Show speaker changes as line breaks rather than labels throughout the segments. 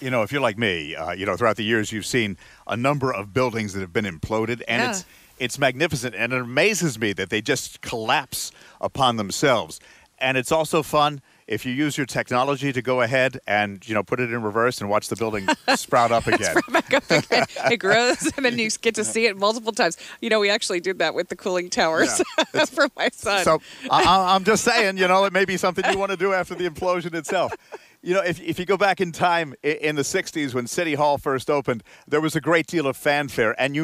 You know, if you're like me, throughout the years, you've seen a number of buildings that have been imploded, and
Yeah.
it's magnificent, and it amazes me that they just collapse upon themselves. And it's also fun if you use your technology to go ahead and, put it in reverse and watch the building sprout up again.
Sprout back up again. It grows, and then you get to see it multiple times. We actually did that with the cooling towers for my son.
So I'm just saying, it may be something you want to do after the implosion itself. If you go back in time in the 60s when City Hall first opened, there was a great deal of fanfare, and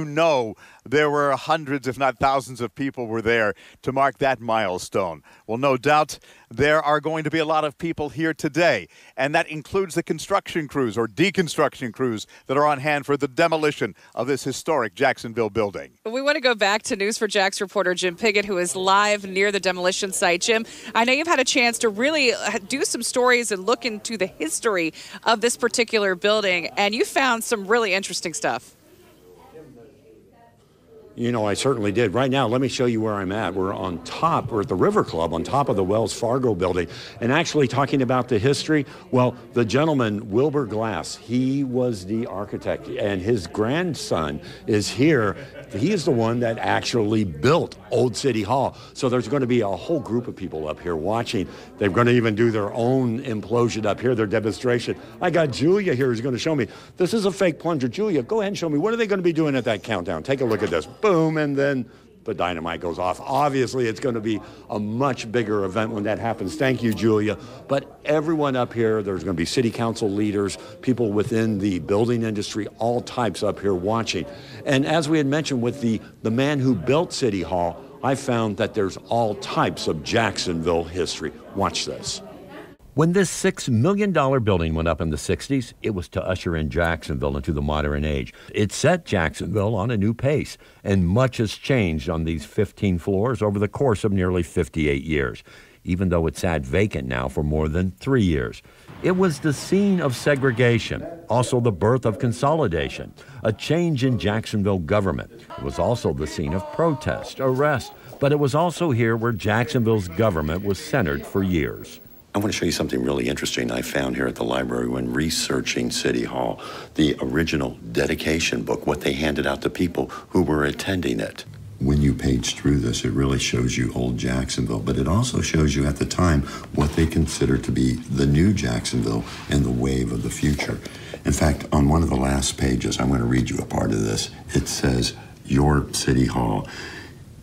there were hundreds, if not thousands of people were there to mark that milestone. Well, no doubt there are going to be a lot of people here today, and that includes the construction crews or deconstruction crews that are on hand for the demolition of this historic Jacksonville building.
We want to go back to News4Jax reporter Jim Piggott, who is live near the demolition site. Jim, I know you've had a chance to really do some stories and look into the history of this particular building, and you found some really interesting stuff.
I certainly did. Right now, let me show you where I'm at. We're at the River Club, on top of the Wells Fargo building. And actually talking about the history, well, the gentleman, Wilbur Glass, he was the architect, and his grandson is here. He is the one that actually built Old City Hall. So there's going to be a whole group of people up here watching. They're going to even do their own implosion up here, their demonstration. I got Julia here who's going to show me. This is a fake plunger. Julia, go ahead and show me. What are they going to be doing at that countdown? Take a look at this. Boom, and then the dynamite goes off. Obviously, it's going to be a much bigger event when that happens. Thank you, Julia. But everyone up here, there's going to be city council leaders, people within the building industry, all types up here watching. And as we had mentioned with the man who built City Hall, I found that there's all types of Jacksonville history. Watch this.
When this $6 million building went up in the 60s, it was to usher in Jacksonville into the modern age. It set Jacksonville on a new pace, and much has changed on these 15 floors over the course of nearly 58 years, even though it sat vacant now for more than 3 years. It was the scene of segregation, also the birth of consolidation, a change in Jacksonville government. It was also the scene of protest, arrest, but it was also here where Jacksonville's government was centered for years.
I want to show you something really interesting I found here at the library when researching City Hall. The original dedication book, what they handed out to people who were attending it. When you page through this, it really shows you old Jacksonville, but it also shows you at the time what they consider to be the new Jacksonville and the wave of the future. In fact, on one of the last pages, I'm going to read you a part of this. It says, "Your City Hall.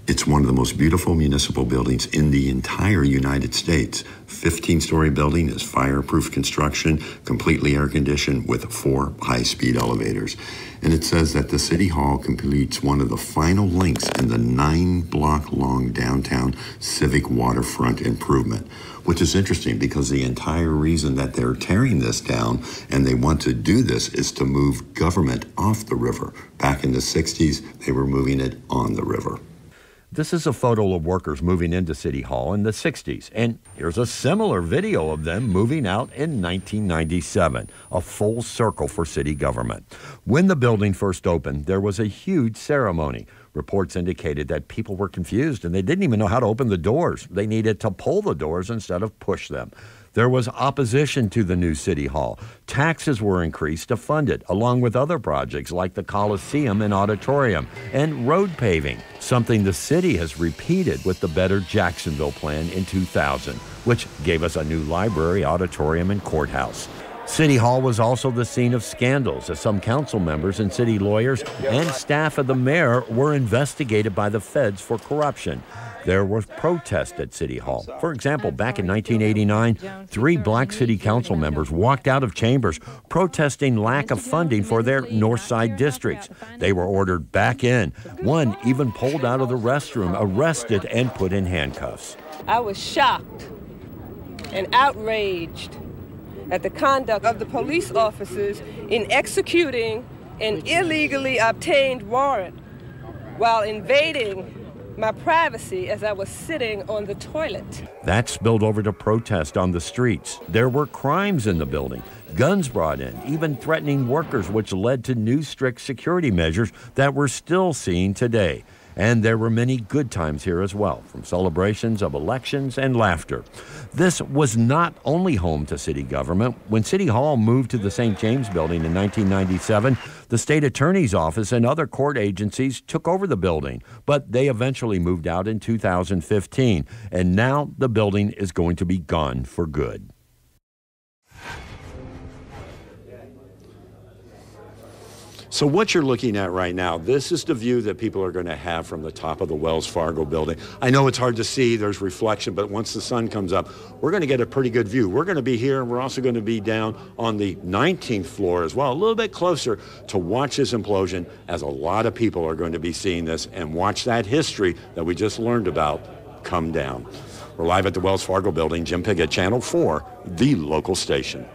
It's one of the most beautiful municipal buildings in the entire United States. 15-story building is fireproof construction, completely air-conditioned with 4 high-speed elevators." And it says that the City Hall completes one of the final links in the 9-block-long downtown civic waterfront improvement, which is interesting because the entire reason that they're tearing this down and they want to do this is to move government off the river. Back in the 60s, they were moving it on the river.
This is a photo of workers moving into City Hall in the 60s, and here's a similar video of them moving out in 1997, a full circle for city government. When the building first opened, there was a huge ceremony. Reports indicated that people were confused and they didn't even know how to open the doors. They needed to pull the doors instead of push them. There was opposition to the new City Hall. Taxes were increased to fund it, along with other projects like the Coliseum and Auditorium, and road paving, something the city has repeated with the Better Jacksonville Plan in 2000, which gave us a new library, auditorium, and courthouse. City Hall was also the scene of scandals as some council members and city lawyers and staff of the mayor were investigated by the feds for corruption. There was protest at City Hall. For example, back in 1989, 3 black city council members walked out of chambers protesting lack of funding for their North Side districts. They were ordered back in. One even pulled out of the restroom, arrested, and put in handcuffs.
I was shocked and outraged at the conduct of the police officers in executing an illegally obtained warrant while invading my privacy as I was sitting on the toilet.
That spilled over to protest on the streets. There were crimes in the building, guns brought in, even threatening workers, which led to new strict security measures that we're still seeing today. And there were many good times here as well, from celebrations of elections and laughter. This was not only home to city government. When City Hall moved to the St. James Building in 1997, the state attorney's office and other court agencies took over the building, but they eventually moved out in 2015, and now the building is going to be gone for good.
So what you're looking at right now, this is the view that people are going to have from the top of the Wells Fargo building. I know it's hard to see, there's reflection, but once the sun comes up, we're going to get a pretty good view. We're going to be here, and we're also going to be down on the 19th floor as well, a little bit closer to watch this implosion, as a lot of people are going to be seeing this and watch that history that we just learned about come down. We're live at the Wells Fargo building. Jim Piggott, Channel 4, the local station.